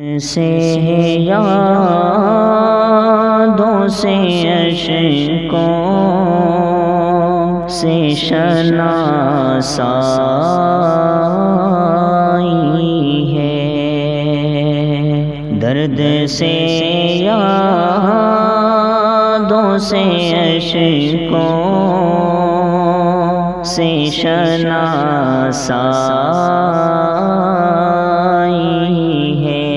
سے یادوں سے اشکوں سے شناسائی ہے، درد سے یادوں سے اشکوں سے شناسائی ہے،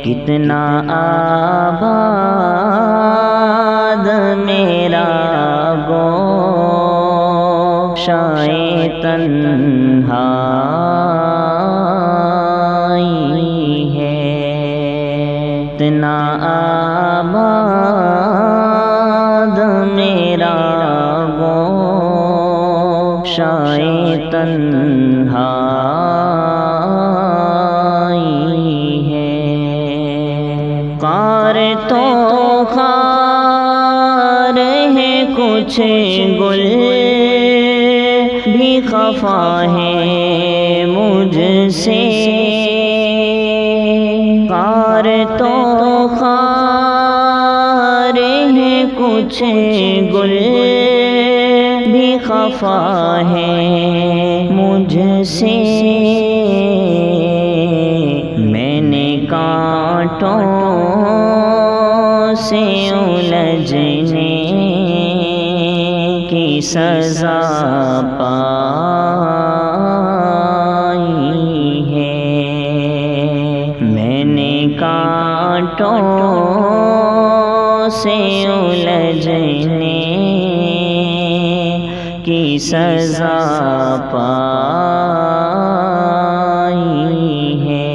کتنا آباد میرا گوشائے تنہائی ہے، کتنا آباد میرا گوشائے تنہائی ہے، خار تو خار ہے کچھ گل بھی خفا ہے مجھ سے، خار تو خار ہے کچھ گل بھی خفا ہے مجھ سے، میں نے کانٹوں سے الجھنے کی سزا پائی ہے، میں نے کانٹوں سے الجھنے کی سزا پائی ہے،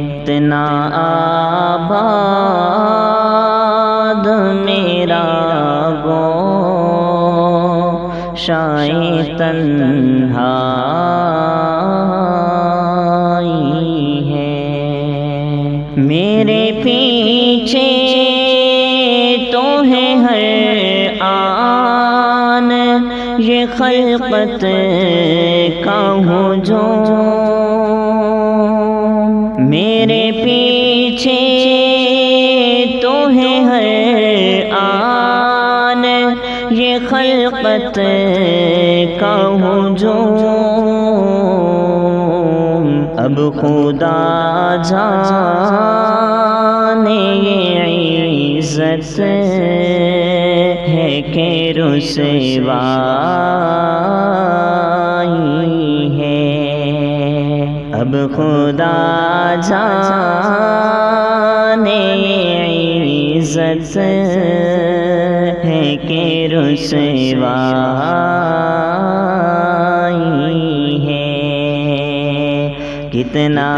اتنا آباد میرا گوشائے تنہائی ہے، میرے پیچھے تو ہے ہر آن یہ خلقت کا ہجوم، میرے پیچھے تو ہے ہر آن یہ خلقت کا ہجوم، اب خدا جانے یہ عزت ہے کہ رسوائی ہے، اب خدا جانے یہ عزت ہے کہ رسوائی ہے، کتنا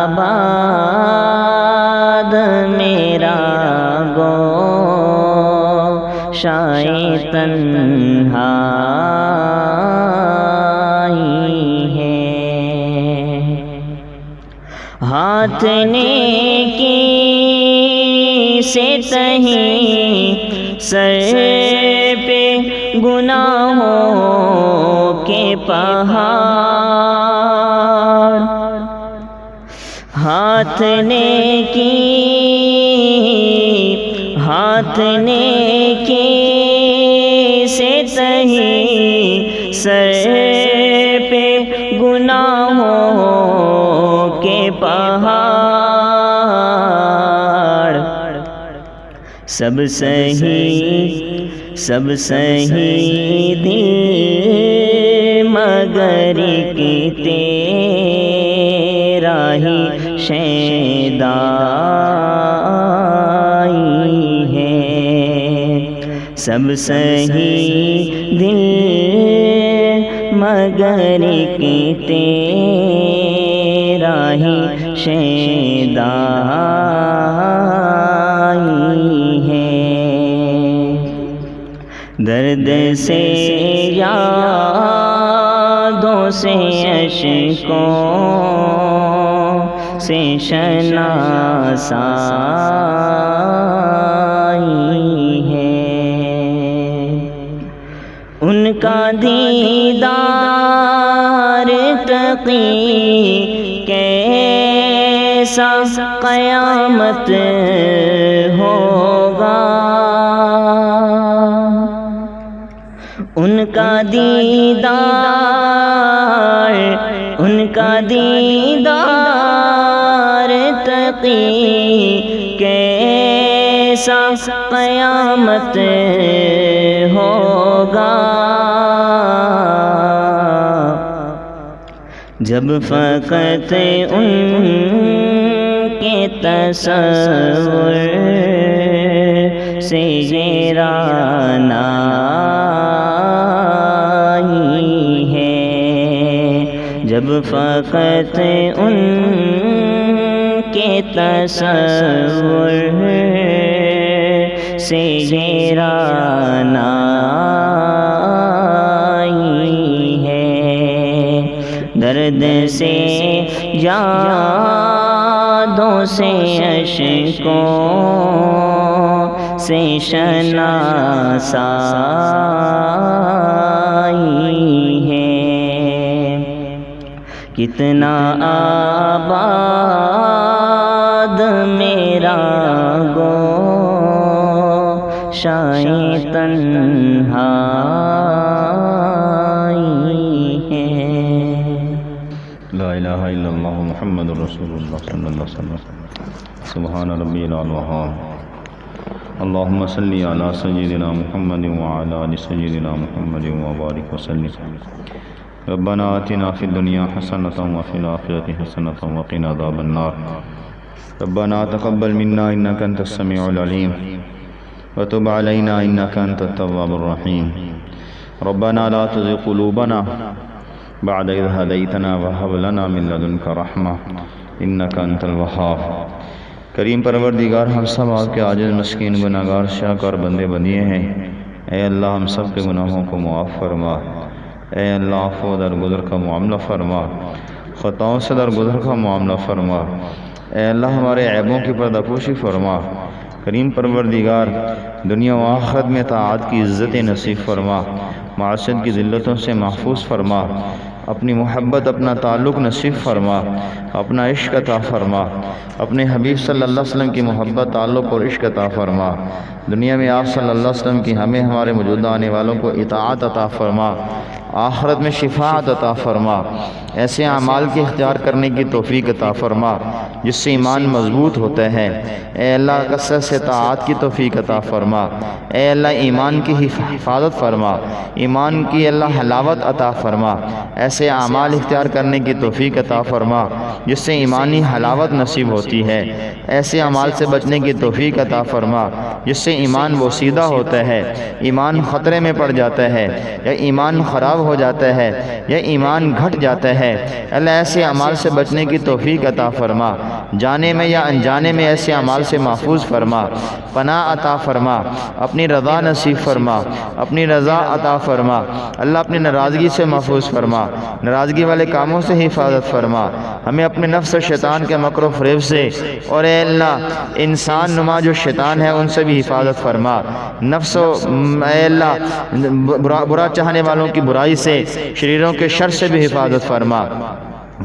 آباد میرا گوشائے تنہائی ہے، ہاتھ نیکی سے تہیں سر پہ گناہوں کے پہاڑ، ہاتھ نیکی سے تہیں سر پہ گناہوں کے پہاڑ، سب سہی دل مگر کہ تیرا ہی شیدائی ہے، سب سہی دل مگر کہ تیرا ہی شیدائی ہے، درد سے یادوں سے اشکوں سے شناسائی ہے، ان کا دیدار تقی کیسا قیامت ہوگا، ان کا دیدار، ان کا دیدار تقی کیسا قیامت ہوگا، جب فقط ان کے تصور سے یہ رعنائی ہے، جب فقط ان کے تصور سے یہ رعنائی ہے، درد سے یادوں سے اشکوں سے شناسائی ہے، کتنا آباد میرا گوشۂ تنہائی ہے۔ لا الہ الا اللہ محمد رسول اللہ صلی اللہ علیہ وسلم۔ سبحان ربی الاعلی۔ اللہم صلی علی سیدنا محمد وعلی آل سیدنا محمد وبارک وسلم۔ ربنا آتنا فی الدنیا حسنۃ وفی الآخرۃ حسنۃ وقنا عذاب النار۔ ربنا تقبل منا انک انت السمیع العلیم وتب علینا انک انت التواب الرحیم۔ ربنا لا تزغ قلوبنا بعد اذ ہدیتنا وہب لنا من لدنک رحمہ انک انت الوہاب۔ کریم پروردگار، ہم سب آپ کے عاجز مسکین گناہگار شاکار بندے بندیے ہیں، اے اللہ ہم سب کے گناہوں کو معاف فرما، اے اللہ عفو درگزر کا معاملہ فرما، خطاؤں سے درگزر کا معاملہ فرما، اے اللہ ہمارے عیبوں کی پردہ پوشی فرما۔ کریم پروردگار، دنیا و آخرت میں طاعت کی عزت نصیب فرما، معاشرت کی ذلتوں سے محفوظ فرما، اپنی محبت اپنا تعلق نصیب فرما، اپنا عشق عطا فرما، اپنے حبیب صلی اللہ علیہ وسلم کی محبت تعلق اور عشق عطا فرما، دنیا میں آپ صلی اللہ علیہ وسلم کی ہمیں ہمارے موجودہ آنے والوں کو اطاعت عطا فرما، آخرت میں شفاعت عطا فرما، ایسے اعمال کے اختیار کرنے کی توفیق عطا فرما جس سے ایمان مضبوط ہوتا ہے، اے اللہ کثرت سے طاعات کی توفیق عطا فرما، اے اللہ ایمان کی حفاظت فرما، ایمان کی اللہ حلاوت عطا فرما، ایسے اعمال اختیار کرنے کی توفیق عطا فرما جس سے ایمانی حلاوت نصیب ہوتی ہے، ایسے اعمال سے بچنے کی توفیق عطا فرما جس سے ایمان بوسیدہ ہوتا ہے، ایمان خطرے میں پڑ جاتا ہے یا ایمان خراب ہو جاتا ہے یا ایمان گھٹ جاتا ہے، اللہ ایسے اعمال سے بچنے کی توفیق عطا فرما، جانے میں یا انجانے میں ایسے اعمال سے محفوظ فرما، پناہ عطا فرما، اپنی رضا نصیب فرما، اپنی رضا عطا فرما، اللہ اپنی ناراضگی سے محفوظ فرما، ناراضگی والے کاموں سے حفاظت فرما، ہمیں اپنے نفس و شیطان کے مکر و فریب سے، اور اے اللہ انسان نما جو شیطان ہے ان سے بھی حفاظت فرما، نفس و اے اللہ برا چاہنے والوں کی برائی سے، شریروں کے شر سے بھی حفاظت فرما۔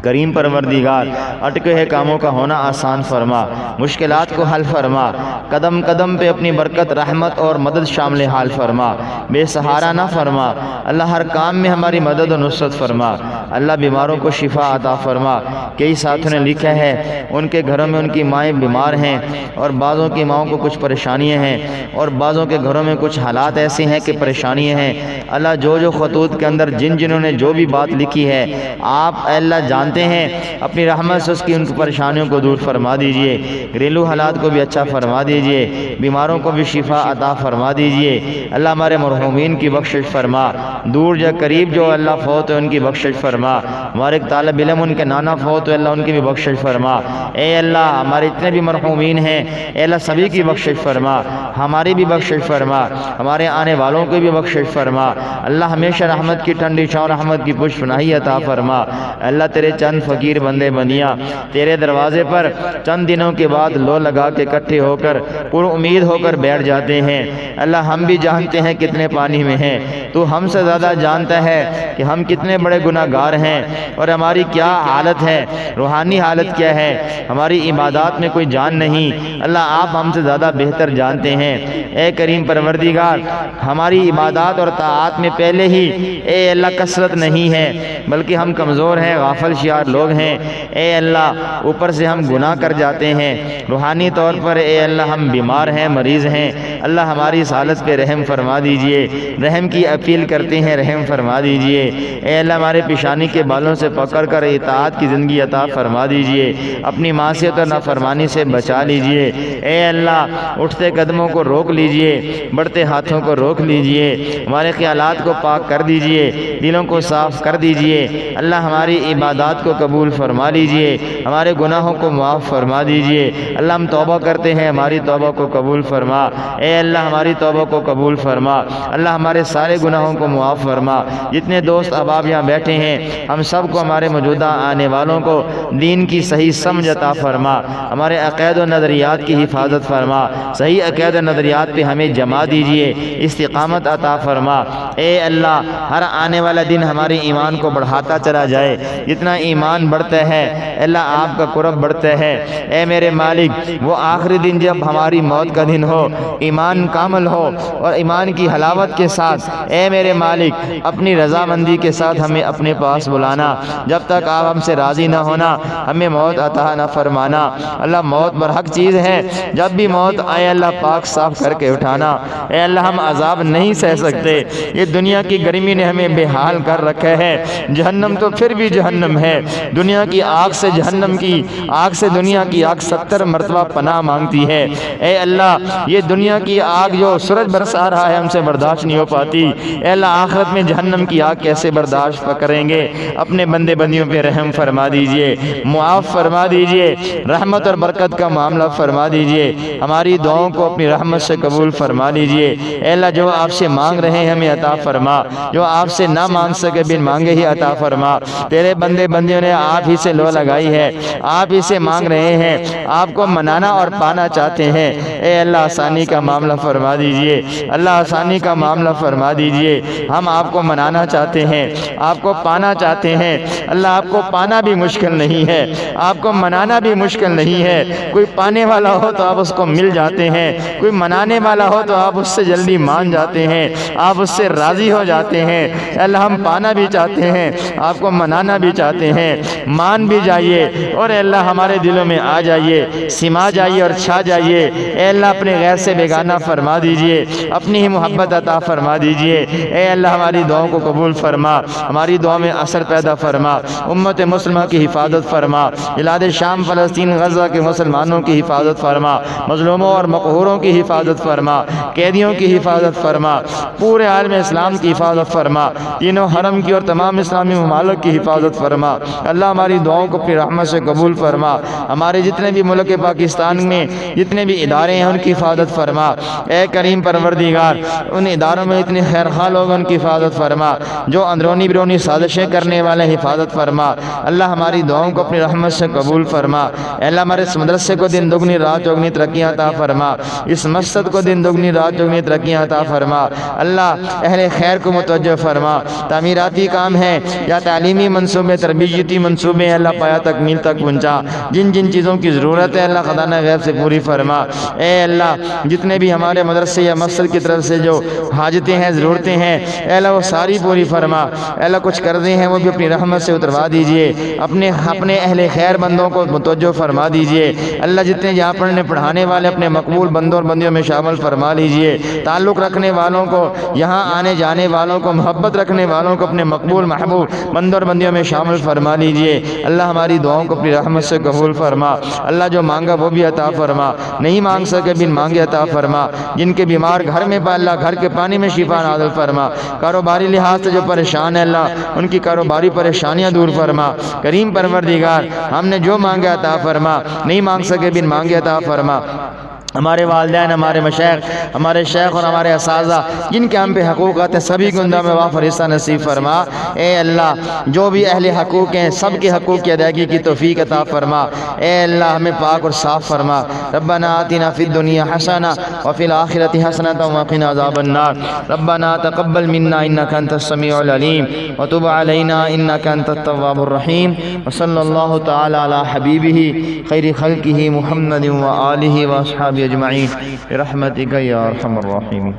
کریم پروردگار، اٹکے ہوئے کاموں کا ہونا آسان فرما، مشکلات کو حل فرما، قدم قدم پہ اپنی برکت، رحمت اور مدد شامل حال فرما، بے سہارا نہ فرما، اللہ ہر کام میں ہماری مدد و نصرت فرما، اللہ بیماروں کو شفا عطا فرما۔ کئی ساتھیوں نے لکھا ہے ان کے گھروں میں ان کی مائیں بیمار ہیں اور بعضوں کی ماؤں کو کچھ پریشانیاں ہیں اور بعضوں کے گھروں میں کچھ حالات ایسے ہیں کہ پریشانیاں ہیں، اللہ جو خطوط کے اندر جنہوں نے جو بھی بات لکھی ہے آپ اے اللہ جانتے ہیں، اپنی رحمت سے اس کی ان کی پریشانیوں کو دور فرما دیجئے، گھریلو حالات کو بھی اچھا فرما دیجئے، بیماروں کو بھی شفا عطا فرما دیجئے، اللہ ہمارے مرحومین کی بخشش فرما، دور یا قریب جو اللہ فوت ہے ان کی بخشش فرما، ہمارے ایک طالب علم ان کے نانا فوت ہے اللہ ان کی بھی بخشش فرما، اے اللہ ہمارے اتنے بھی مرحومین ہیں اے اللہ سبھی کی بخشش فرما، ہماری بھی بخشش فرما، ہمارے آنے والوں کی بھی بخشش فرما، اللہ ہمیشہ رحمت کی ٹھنڈی چھاؤں رحمت کی پشت پناہی عطا فرما، اللہ تیرے چند فقیر بندے بندیاں تیرے دروازے پر چند دنوں کے بعد لو لگا کے اکٹھے ہو کر پر امید ہو کر بیٹھ جاتے ہیں۔ اللہ ہم بھی جانتے ہیں کتنے پانی میں ہیں، تو ہم سے زیادہ جانتا ہے کہ ہم کتنے بڑے گناہ گار ہیں اور ہماری کیا حالت ہے، روحانی حالت کیا ہے، ہماری عبادات میں کوئی جان نہیں۔ اللہ آپ ہم سے زیادہ بہتر جانتے ہیں۔ اے کریم پروردگار، ہماری عبادات اور طاعات میں پہلے ہی اے اللہ کثرت نہیں ہے، بلکہ ہم کمزور ہیں، غافل شیار لوگ ہیں۔ اے اللہ اوپر سے ہم گناہ کر جاتے ہیں، روحانی طور پر اے اللہ ہم بیمار ہیں، مریض ہیں۔ اللہ ہماری اس حالت پہ رحم فرما دیجئے، رحم کی اپیل کرتے ہیں، رحم فرما دیجئے۔ اے اللہ ہمارے پیشانی کے بالوں سے پکڑ کر اطاعت کی زندگی عطا فرما دیجئے، اپنی معصیت اور نافرمانی سے بچا لیجئے۔ اے اللہ اٹھتے قدموں کو روک لیجئے، بڑھتے ہاتھوں کو روک لیجئے، ہمارے خیالات کو پاک کر دیجئے، دلوں کو صاف کر دیجئے۔ اللہ ہماری عبادات کو قبول فرما لیجئے، ہمارے گناہوں کو معاف فرما دیجئے۔ اللہ ہم توبہ کرتے ہیں، ہماری توبہ کو قبول فرما۔ اے اللہ ہماری توبہ کو قبول فرما۔ اللہ ہمارے سارے گناہوں کو معاف فرما۔ جتنے دوست احباب یہاں بیٹھے ہیں، ہم سب کو، ہمارے موجودہ آنے والوں کو دین کی صحیح سمجھ عطا فرما، ہمارے عقائد و نظریات کی حفاظت فرما، صحیح عقائد و نظریات پہ ہمیں جما دیجئے، استقامت عطا فرما۔ اے اللہ ہر آنے والا دن ہمارے ایمان کو بڑھاتا چلا جائے، جتنا ایمان بڑھتا ہے اللہ آپ کا قرب بڑھتا ہے۔ اے میرے مالک، وہ آخری دن جب ہماری موت کا دن ہو، ایمان کامل ہو اور ایمان کی حلاوت کے ساتھ، اے میرے مالک اپنی رضامندی کے ساتھ ہمیں اپنے پاس بلانا، جب تک آپ ہم سے راضی نہ ہونا ہمیں موت عطا نہ فرمانا۔ اللہ موت برحق چیز ہے، جب بھی موت آئے اللہ پاک صاف کر کے اٹھانا۔ اے اللہ ہم عذاب نہیں سہ سکتے، یہ دنیا کی گرمی نے ہمیں بے حال کر رکھا ہے، جہنم تو پھر بھی جہنم ہے، دنیا کی آگ سے جہنم کی آگ سے دنیا کی آگ 70 مرتبہ پناہ مانگتی ہے۔ اے اللہ یہ دنیا کی آگ جو سورج برسا رہا ہے ہم سے برداشت نہیں ہو پاتی، اے اللہ آخرت میں جہنم کی آگ کیسے برداشت کریں گے؟ اپنے بندے بندیوں پہ رحم فرما دیجئے، معاف فرما دیجئے، رحمت اور برکت کا معاملہ فرما دیجئے، ہماری دعاؤں کو اپنی رحمت سے قبول فرما لیجئے۔ اے اللہ جو آپ سے مانگ رہے ہیں ہمیں عطا فرما، جو آپ سے نہ مانگ سکے بن مانگے ہی عطا فرما۔ تیرے بندے بندیوں نے آپ ہی سے لو لگائی ہے، آپ ہی سے مانگ رہے ہیں، آپ کو منانا اور پانا چاہتے ہیں۔ اے اللہ آسانی کا معاملہ فرما دیجئے، اللہ آسانی کا معاملہ فرما دیجئے۔ ہم آپ کو منانا چاہتے ہیں، آپ کو پانا چاہتے ہیں۔ اللہ آپ کو پانا بھی مشکل نہیں ہے، آپ کو منانا بھی مشکل نہیں ہے۔ کوئی پانے والا ہو تو آپ اس کو مل جاتے ہیں، کوئی منانے والا ہو تو آپ اس سے جلدی مان جاتے ہیں، آپ اس سے راضی ہو جاتے ہیں۔ اے اللہ ہم پانا بھی چاہتے ہیں، آپ کو منانا بھی چاہتے ہیں، مان بھی جائیے اور اے اللہ ہمارے دلوں میں آ جائیے، سما جائیے اور چھا جائیے۔ اے اللہ اپنے غیر سے بیگانہ فرما دیجئے، اپنی ہی محبت عطا فرما دیجئے۔ اے اللہ ہماری دعاؤں کو قبول فرما، ہماری دعا میں اثر پیدا فرما، امت مسلمہ کی حفاظت فرما، بلاد شام فلسطین غزہ کے مسلمانوں کی حفاظت فرما، مظلوموں اور مقہوروں کی حفاظت فرما، قیدیوں کی حفاظت فرما، پورے عالم اسلام کی حفاظت فرما، تینوں حرم کی اور تمام اسلامی ممالک کی حفاظت فرما۔ اللہ ہماری دعاؤں کو اپنی رحمت سے قبول فرما، ہمارے جتنے بھی ملک پاکستان میں جتنے بھی ادارے ہیں ان کی حفاظت فرما۔ اے کریم پروردگار ان اداروں میں اتنے خیر خواہ لوگ ان کی حفاظت فرما، جو اندرونی بیرونی سازشیں کرنے والے حفاظت فرما۔ اللہ ہماری دعاؤں کو اپنی رحمت سے قبول فرما۔ اے اللہ ہمارے اس مدرسے کو دن دگنی رات چوگنی ترقیاں عطا فرما، اس مسجد کو دن دگنی رات چوگنی ترقیاں عطا فرما۔ اللہ اہل خیر کو متوجہ فرما، تعمیراتی کام ہے یا تعلیمی منصوبے، تربیتی منصوبے اللہ پایا تکمیل تک پہنچا، جن جن چیزوں کی ضرورت ہے اللہ خزانہ غیب سے پوری فرما۔ اے اللہ جتنے بھی ہمارے مدرسے یا مسجد کی طرف سے جو حاجتیں ہیں، ضرورتیں ہیں، اے اللہ وہ ساری پوری فرما۔ اے اللہ کچھ قرضے ہیں وہ بھی اپنی رحمت سے اتروا دیجئے، اپنے اہل خیر بندوں کو متوجہ فرما دیجئے۔ اللہ جتنے یہاں پڑھنے پڑھانے والے اپنے مقبول بندوں اور بندیوں میں شامل فرما لیجئے، تعلق رکھنے والوں کو، یہاں آنے جانے والوں کو، محبت رکھنے والوں کو اپنے مقبول محبوب بندوں اور بندیوں میں شامل فرما لیجئے۔ اللہ ہماری دعاؤں کو اپنی رحمت سے قبول فرما۔ اللہ جو مانگا وہ بھی عطا فرما، نہیں مانگ سکے بن مانگے عطا فرما۔ جن کے بیمار گھر میں پا اللہ گھر کے پانی میں شفا نازل فرما، کاروباری لحاظ سے جو پریشان ہے اللہ ان کی کاروباری پریشانیاں دور فرما۔ کریم پروردگار ہم نے جو مانگا عطا فرما، نہیں مانگ سکے بن مانگے عطا فرما۔ ہمارے والدین، ہمارے مشائخ، ہمارے شیخ اور ہمارے اساتذہ جن کے ہم پہ حقوقات ہیں سبھی کو اندام وافر فرشتہ نصیب فرما۔ اے اللہ جو بھی اہل حقوق ہیں سب کے حقوق کی ادائیگی کی توفیق عطا فرما۔ اے اللہ ہمیں پاک اور صاف فرما۔ ربنا آتنا فی الدنیا حسنہ وفی الآخرۃ حسنۃ وقنا عذاب النار۔ ربنا تقبل منا انک انت السمیع العلیم وتب علینا انک انت التواب الرحیم وصلی اللہ تعالی علی حبیبہ خیر خلقہ محمد وآلہ واصحابہ اجمعین برحمتک یا ارحم الراحمین۔